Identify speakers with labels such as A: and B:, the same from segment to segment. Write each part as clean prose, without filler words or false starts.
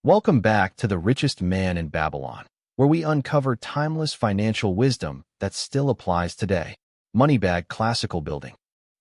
A: Welcome back to The Richest Man in Babylon, where we uncover timeless financial wisdom that still applies today. Moneybag Classical Building.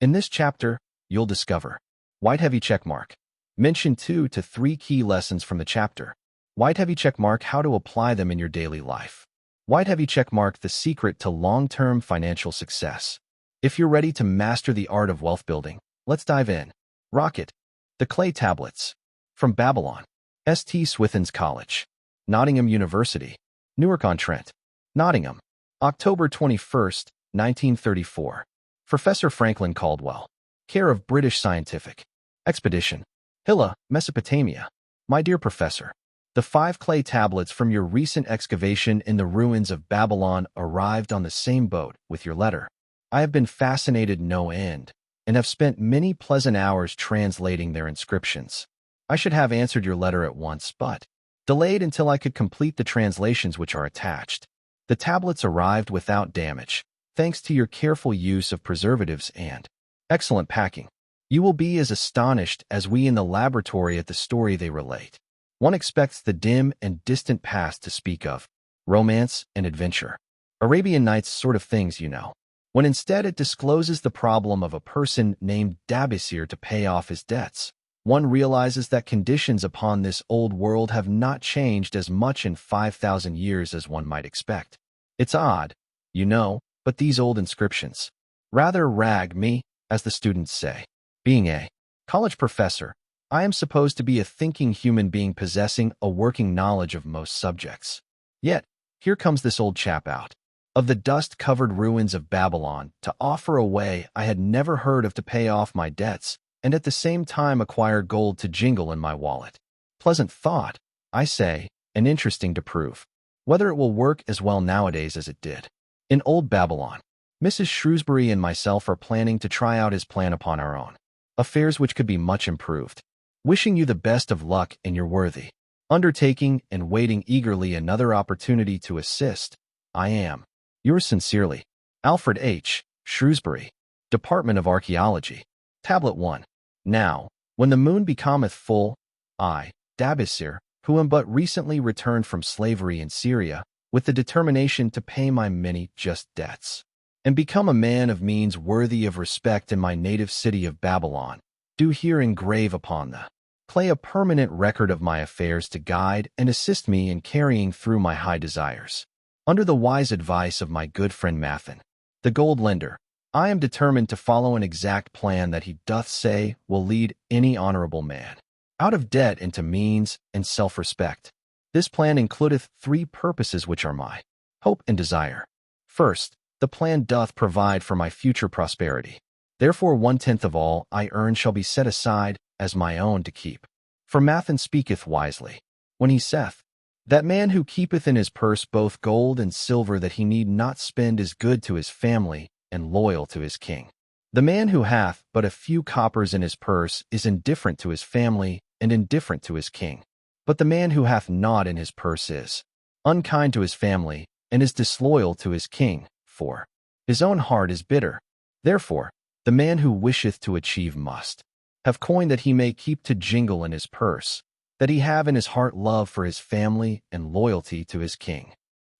A: In this chapter, you'll discover white heavy checkmark. Mention 2 to 3 key lessons from the chapter. White heavy checkmark, how to apply them in your daily life. White heavy checkmark, the secret to long-term financial success. If you're ready to master the art of wealth building, let's dive in. Rocket. The clay tablets. From Babylon. St. Swithin's College. Nottingham University. Newark-on-Trent. Nottingham. October 21st, 1934. Professor Franklin Caldwell. Care of British Scientific Expedition. Hilla, Mesopotamia. My dear Professor, the 5 clay tablets from your recent excavation in the ruins of Babylon arrived on the same boat with your letter. I have been fascinated no end, and have spent many pleasant hours translating their inscriptions. I should have answered your letter at once, but delayed until I could complete the translations which are attached. The tablets arrived without damage, thanks to your careful use of preservatives and excellent packing. You will be as astonished as we in the laboratory at the story they relate. One expects the dim and distant past to speak of, romance and adventure. Arabian Nights sort of things, you know. When instead it discloses the problem of a person named Dabisir to pay off his debts. One realizes that conditions upon this old world have not changed as much in 5,000 years as one might expect. It's odd, you know, but these old inscriptions rather rag me, as the students say. Being a college professor, I am supposed to be a thinking human being possessing a working knowledge of most subjects. Yet, here comes this old chap out of the dust-covered ruins of Babylon to offer a way I had never heard of to pay off my debts and at the same time acquire gold to jingle in my wallet. Pleasant thought, I say, and interesting to prove. Whether it will work as well nowadays as it did in old Babylon. Mrs. Shrewsbury and myself are planning to try out his plan upon our own affairs, which could be much improved. Wishing you the best of luck in your worthy undertaking and waiting eagerly another opportunity to assist. I am, yours sincerely, Alfred H. Shrewsbury, Department of Archaeology. Tablet 1. Now, when the moon becometh full, I, Dabisir, who am but recently returned from slavery in Syria, with the determination to pay my many just debts, and become a man of means worthy of respect in my native city of Babylon, do here engrave upon the clay a permanent record of my affairs to guide and assist me in carrying through my high desires. Under the wise advice of my good friend Mathan, the gold lender, I am determined to follow an exact plan that he doth say will lead any honorable man out of debt into means and self-respect. This plan includeth 3 purposes which are my hope and desire. First, the plan doth provide for my future prosperity. Therefore 1/10 of all I earn shall be set aside as my own to keep. For Mathan speaketh wisely, when he saith, that man who keepeth in his purse both gold and silver that he need not spend is good to his family and loyal to his king. The man who hath but a few coppers in his purse is indifferent to his family and indifferent to his king. But the man who hath naught in his purse is unkind to his family and is disloyal to his king, for his own heart is bitter. Therefore, the man who wisheth to achieve must have coin that he may keep to jingle in his purse, that he have in his heart love for his family and loyalty to his king.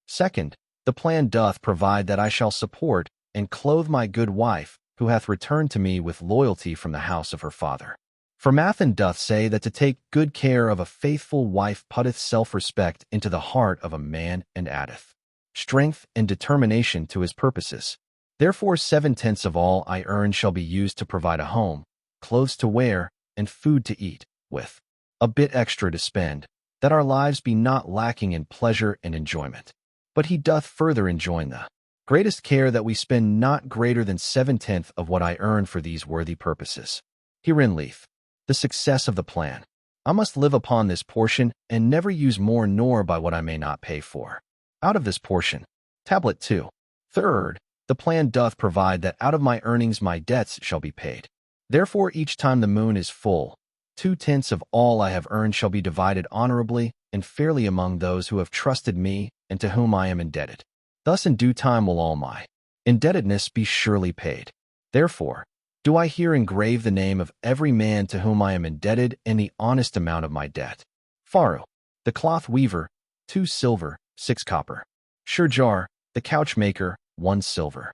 A: Second, the plan doth provide that I shall support and clothe my good wife, who hath returned to me with loyalty from the house of her father. For Mathan doth say that to take good care of a faithful wife putteth self-respect into the heart of a man and addeth strength and determination to his purposes. Therefore 7/10 of all I earn shall be used to provide a home, clothes to wear, and food to eat, with a bit extra to spend, that our lives be not lacking in pleasure and enjoyment. But he doth further enjoin the greatest care that we spend not greater than 7/10 of what I earn for these worthy purposes. Herein lieth the success of the plan. I must live upon this portion and never use more nor by what I may not pay for. Out of this portion. Tablet 2. Third, the plan doth provide that out of my earnings my debts shall be paid. Therefore each time the moon is full, 2/10 of all I have earned shall be divided honorably and fairly among those who have trusted me and to whom I am indebted. Thus in due time will all my indebtedness be surely paid. Therefore, do I here engrave the name of every man to whom I am indebted and the honest amount of my debt. Pharaoh. the cloth weaver, 2 silver, 6 copper. Shurjar, the couch maker, 1 silver.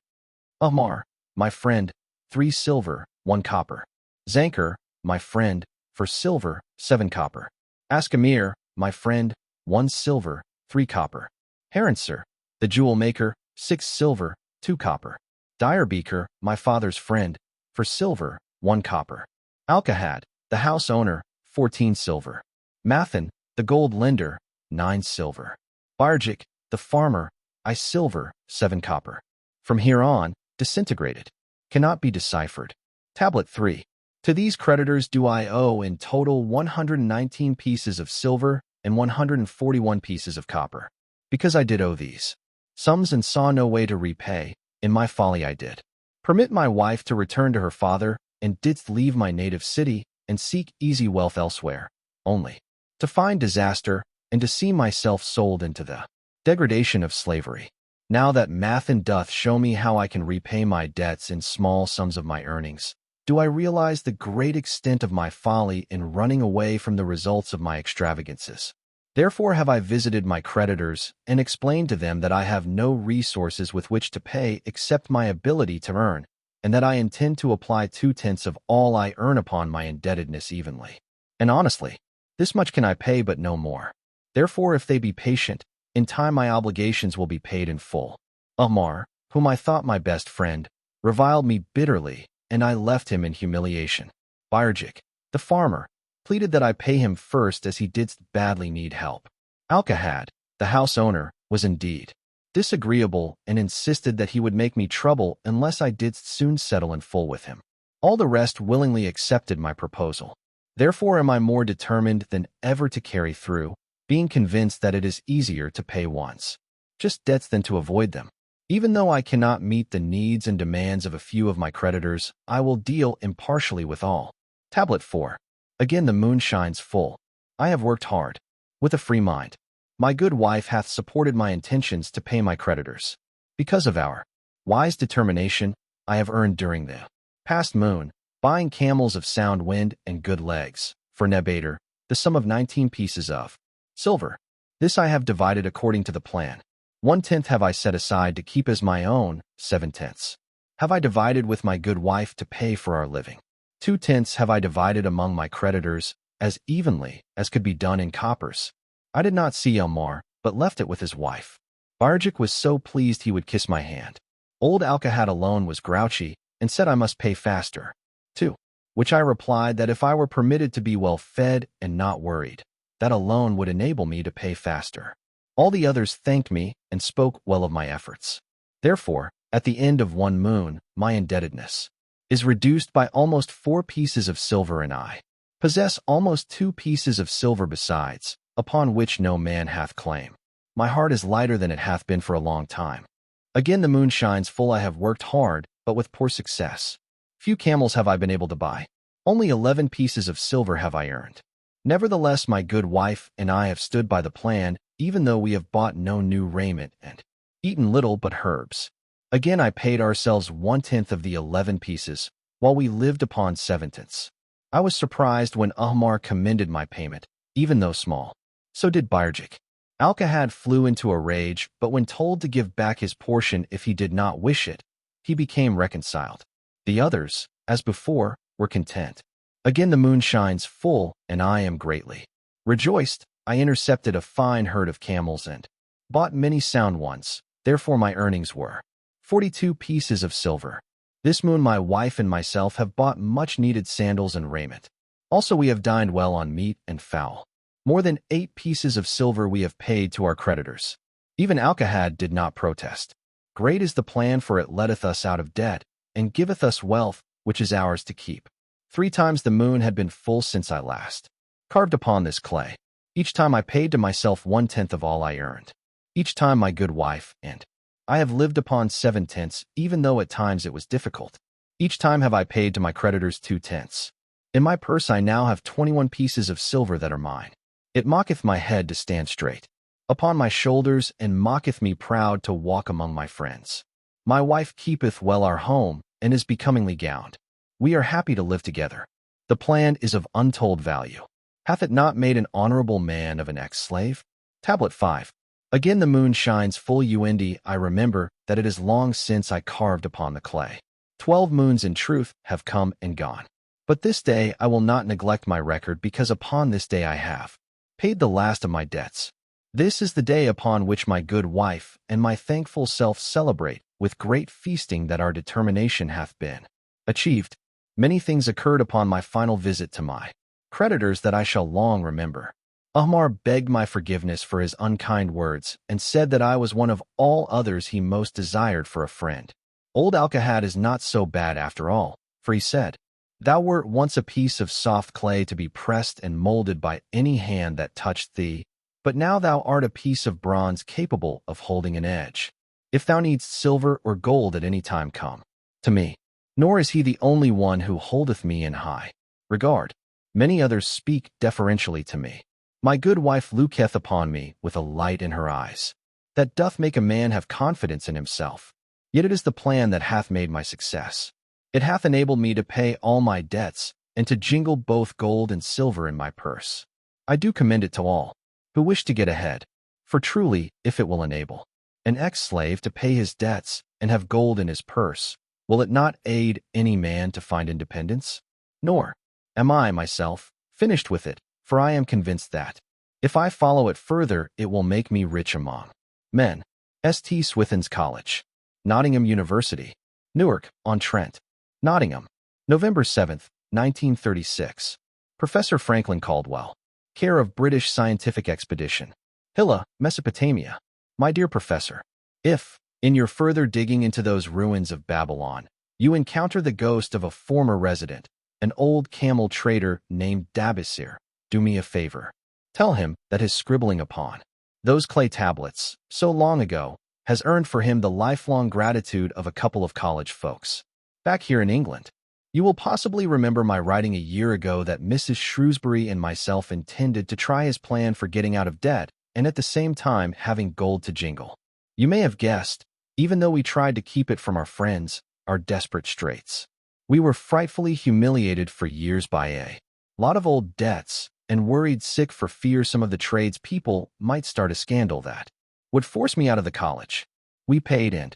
A: Ahmar, my friend, 3 silver, 1 copper. Zankar, my friend, for silver, 7 copper. Askamir, my friend, 1 silver, 3 copper. Haransar, the jewel maker, 6 silver, 2 copper. Direbeaker, my father's friend, for silver, 1 copper. Alkahad, the house owner, 14 silver. Mathan, the gold lender, 9 silver. Barjik, the farmer, I silver, 7 copper. From here on, disintegrated. Cannot be deciphered. Tablet 3. To these creditors do I owe in total 119 pieces of silver and 141 pieces of copper. Because I did owe these sums and saw no way to repay, in my folly I did permit my wife to return to her father, and didst leave my native city, and seek easy wealth elsewhere, only to find disaster, and to see myself sold into the degradation of slavery. Now that Mathan doth show me how I can repay my debts in small sums of my earnings, do I realize the great extent of my folly in running away from the results of my extravagances. Therefore have I visited my creditors, and explained to them that I have no resources with which to pay except my ability to earn, and that I intend to apply 2/10 of all I earn upon my indebtedness evenly. And honestly, this much can I pay, but no more. Therefore, if they be patient, in time my obligations will be paid in full. Ahmar, whom I thought my best friend, reviled me bitterly, and I left him in humiliation. Barjik, the farmer, pleaded that I pay him first, as he didst badly need help. Alkahad, the house owner, was indeed disagreeable, and insisted that he would make me trouble unless I didst soon settle in full with him. All the rest willingly accepted my proposal. Therefore am I more determined than ever to carry through, being convinced that it is easier to pay once just debts than to avoid them. Even though I cannot meet the needs and demands of a few of my creditors, I will deal impartially with all. Tablet 4. Again the moon shines full. I have worked hard, with a free mind. My good wife hath supported my intentions to pay my creditors. Because of our wise determination, I have earned during the past moon, buying camels of sound wind and good legs, for Nebater, the sum of 19 pieces of silver. This I have divided according to the plan. 1/10 have I set aside to keep as my own, 7/10 have I divided with my good wife to pay for our living. 2/10 have I divided among my creditors, as evenly as could be done in coppers. I did not see Elmar, but left it with his wife. Barjik was so pleased he would kiss my hand. Old Alkahad alone was grouchy, and said I must pay faster, too, which I replied that if I were permitted to be well fed and not worried, that alone would enable me to pay faster. All the others thanked me and spoke well of my efforts. Therefore, at the end of 1 moon, my indebtedness is reduced by almost 4 pieces of silver, and I possess almost 2 pieces of silver besides, upon which no man hath claim. My heart is lighter than it hath been for a long time. Again the moon shines full. I have worked hard, but with poor success. Few camels have I been able to buy. Only 11 pieces of silver have I earned. Nevertheless, my good wife and I have stood by the plan, even though we have bought no new raiment and eaten little but herbs. Again I paid ourselves 1/10 of the 11 pieces, while we lived upon 7/10. I was surprised when Ahmar commended my payment, even though small. So did Barjik. Alkahad flew into a rage, but when told to give back his portion if he did not wish it, he became reconciled. The others, as before, were content. Again the moon shines full, and I am greatly rejoiced. I intercepted a fine herd of camels and bought many sound ones. Therefore my earnings were 42 pieces of silver. This moon my wife and myself have bought much-needed sandals and raiment. Also we have dined well on meat and fowl. More than 8 pieces of silver we have paid to our creditors. Even Alkahad did not protest. Great is the plan, for it letteth us out of debt, and giveth us wealth, which is ours to keep. 3 times the moon had been full since I last carved upon this clay. Each time I paid to myself 1/10 of all I earned. Each time my good wife and I have lived upon 7/10, even though at times it was difficult. Each time have I paid to my creditors 2/10. In my purse I now have 21 pieces of silver that are mine. It mocketh my head to stand straight upon my shoulders, and mocketh me proud to walk among my friends. My wife keepeth well our home, and is becomingly gowned. We are happy to live together. The plan is of untold value. Hath it not made an honorable man of an ex-slave? Tablet 5. Again the moon shines full UND. I remember that it is long since I carved upon the clay. 12 moons in truth have come and gone. But this day I will not neglect my record, because upon this day I have paid the last of my debts. This is the day upon which my good wife and my thankful self celebrate with great feasting that our determination hath been achieved. Many things occurred upon my final visit to my creditors that I shall long remember. Ahmar begged my forgiveness for his unkind words and said that I was one of all others he most desired for a friend. Old Alcahad is not so bad after all, for he said, "Thou wert once a piece of soft clay to be pressed and molded by any hand that touched thee, but now thou art a piece of bronze capable of holding an edge. If thou needst silver or gold at any time, come to me. Nor is he the only one who holdeth me in high regard. Many others speak deferentially to me. My good wife looketh upon me with a light in her eyes, that doth make a man have confidence in himself. Yet it is the plan that hath made my success. It hath enabled me to pay all my debts, and to jingle both gold and silver in my purse. I do commend it to all who wish to get ahead, for truly, if it will enable an ex-slave to pay his debts and have gold in his purse, will it not aid any man to find independence? Nor am I myself finished with it, for I am convinced that, if I follow it further, it will make me rich among men. St. Swithin's College, Nottingham University, Newark-on-Trent, Nottingham, November 7, 1936. Professor Franklin Caldwell, care of British Scientific Expedition, Hilla, Mesopotamia. My dear Professor, if, in your further digging into those ruins of Babylon, you encounter the ghost of a former resident, an old camel trader named Dabisir, do me a favor. Tell him that his scribbling upon those clay tablets, so long ago, has earned for him the lifelong gratitude of a couple of college folks back here in England. You will possibly remember my writing a year ago that Mrs. Shrewsbury and myself intended to try his plan for getting out of debt and at the same time having gold to jingle. You may have guessed, even though we tried to keep it from our friends, our desperate straits. We were frightfully humiliated for years by a lot of old debts, and worried sick for fear some of the tradespeople might start a scandal that would force me out of the college. We paid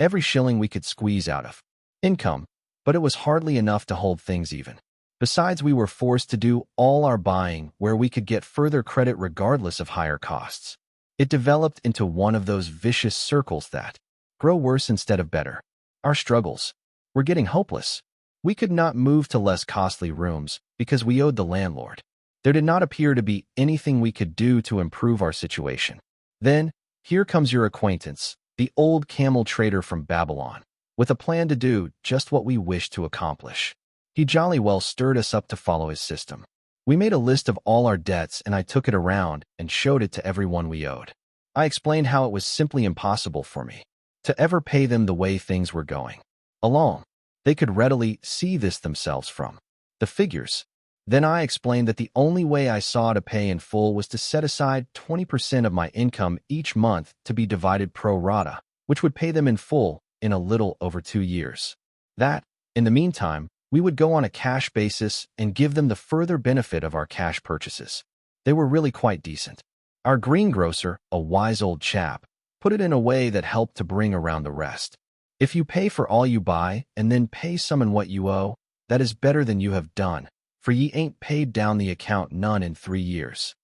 A: every shilling we could squeeze out of income, but it was hardly enough to hold things even. Besides, we were forced to do all our buying where we could get further credit regardless of higher costs. It developed into one of those vicious circles that grow worse instead of better. Our struggles were getting hopeless. We could not move to less costly rooms because we owed the landlord. There did not appear to be anything we could do to improve our situation. Then, here comes your acquaintance, the old camel trader from Babylon, with a plan to do just what we wished to accomplish. He jolly well stirred us up to follow his system. We made a list of all our debts, and I took it around and showed it to everyone we owed. I explained how it was simply impossible for me to ever pay them the way things were going along. They could readily see this themselves from the figures. Then I explained that the only way I saw to pay in full was to set aside 20% of my income each month to be divided pro rata, which would pay them in full in a little over 2 years. That, in the meantime, we would go on a cash basis and give them the further benefit of our cash purchases. They were really quite decent. Our greengrocer, a wise old chap, put it in a way that helped to bring around the rest. If you pay for all you buy and then pay some in what you owe, that is better than you have done, for ye ain't paid down the account none in 3 years.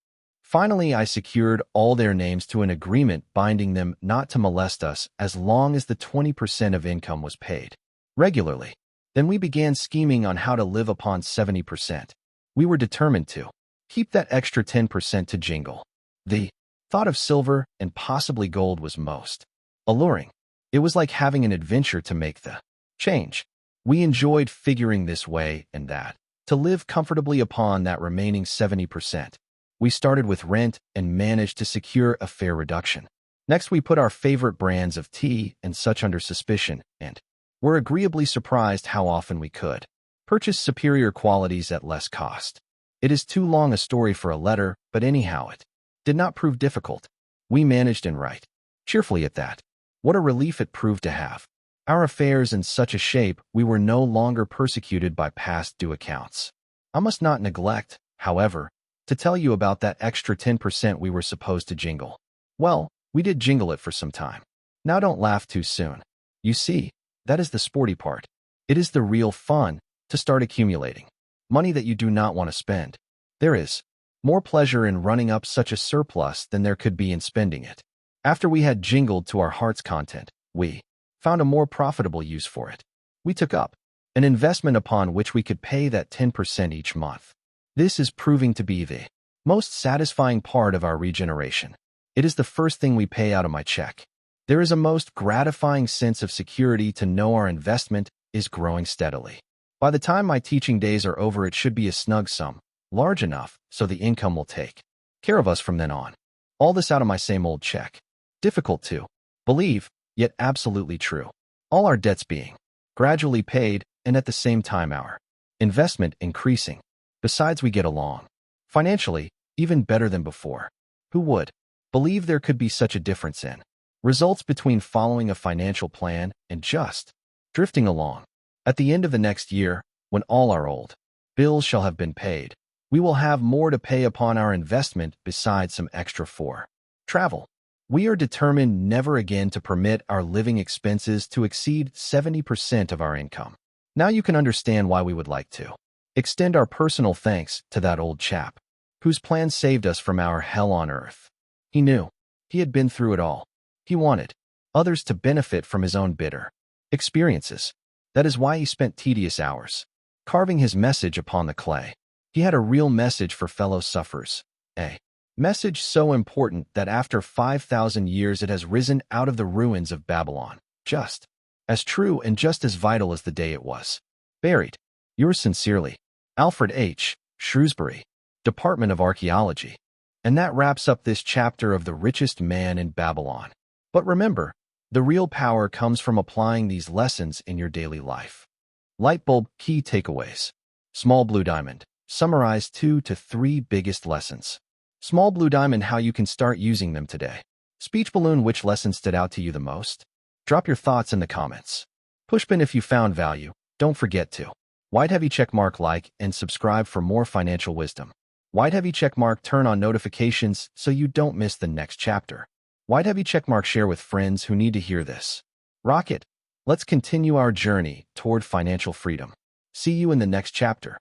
A: Finally, I secured all their names to an agreement binding them not to molest us as long as the 20% of income was paid regularly. Then we began scheming on how to live upon 70%. We were determined to keep that extra 10% to jingle. The thought of silver and possibly gold was most alluring. It was like having an adventure to make the change. We enjoyed figuring this way and that, to live comfortably upon that remaining 70%. We started with rent and managed to secure a fair reduction. Next, we put our favorite brands of tea and such under suspicion, and were agreeably surprised how often we could purchase superior qualities at less cost. It is too long a story for a letter, but anyhow it did not prove difficult. We managed and right cheerfully at that. What a relief it proved to have our affairs in such a shape we were no longer persecuted by past due accounts. I must not neglect However, to tell you about that extra 10% we were supposed to jingle. Well, we did jingle it for some time. Now don't laugh too soon. You see, that is the sporty part. It is the real fun to start accumulating money that you do not want to spend. There is more pleasure in running up such a surplus than there could be in spending it. After we had jingled to our heart's content, we found a more profitable use for it. We took up an investment upon which we could pay that 10% each month. This is proving to be the most satisfying part of our regeneration. It is the first thing we pay out of my check. There is a most gratifying sense of security to know our investment is growing steadily. By the time my teaching days are over, it should be a snug sum, large enough so the income will take care of us from then on. All this out of my same old check. Difficult to believe, yet absolutely true. All our debts being gradually paid, and at the same time our investment increasing. Besides, we get along financially even better than before. Who would believe there could be such a difference in results between following a financial plan and just drifting along? At the end of the next year, when all our old bills shall have been paid, we will have more to pay upon our investment besides some extra for travel. We are determined never again to permit our living expenses to exceed 70% of our income. Now you can understand why we would like to extend our personal thanks to that old chap whose plan saved us from our hell on earth. He knew he had been through it all. He wanted others to benefit from his own bitter experiences. That is why he spent tedious hours carving his message upon the clay. He had a real message for fellow sufferers, a message so important that after 5,000 years it has risen out of the ruins of Babylon, just as true and just as vital as the day it was buried. Yours sincerely, Alfred H. Shrewsbury, Department of Archaeology. And that wraps up this chapter of The Richest Man in Babylon. But remember, the real power comes from applying these lessons in your daily life. Lightbulb key takeaways. Small Blue Diamond. Summarize 2 to 3 biggest lessons. Small Blue Diamond, how you can start using them today. Speech Balloon, which lesson stood out to you the most? Drop your thoughts in the comments. Pushpin, if you found value, don't forget to White Heavy Checkmark, like and subscribe for more financial wisdom. White Heavy Checkmark, turn on notifications so you don't miss the next chapter. White Heavy Checkmark, share with friends who need to hear this. Rocket, let's continue our journey toward financial freedom. See you in the next chapter.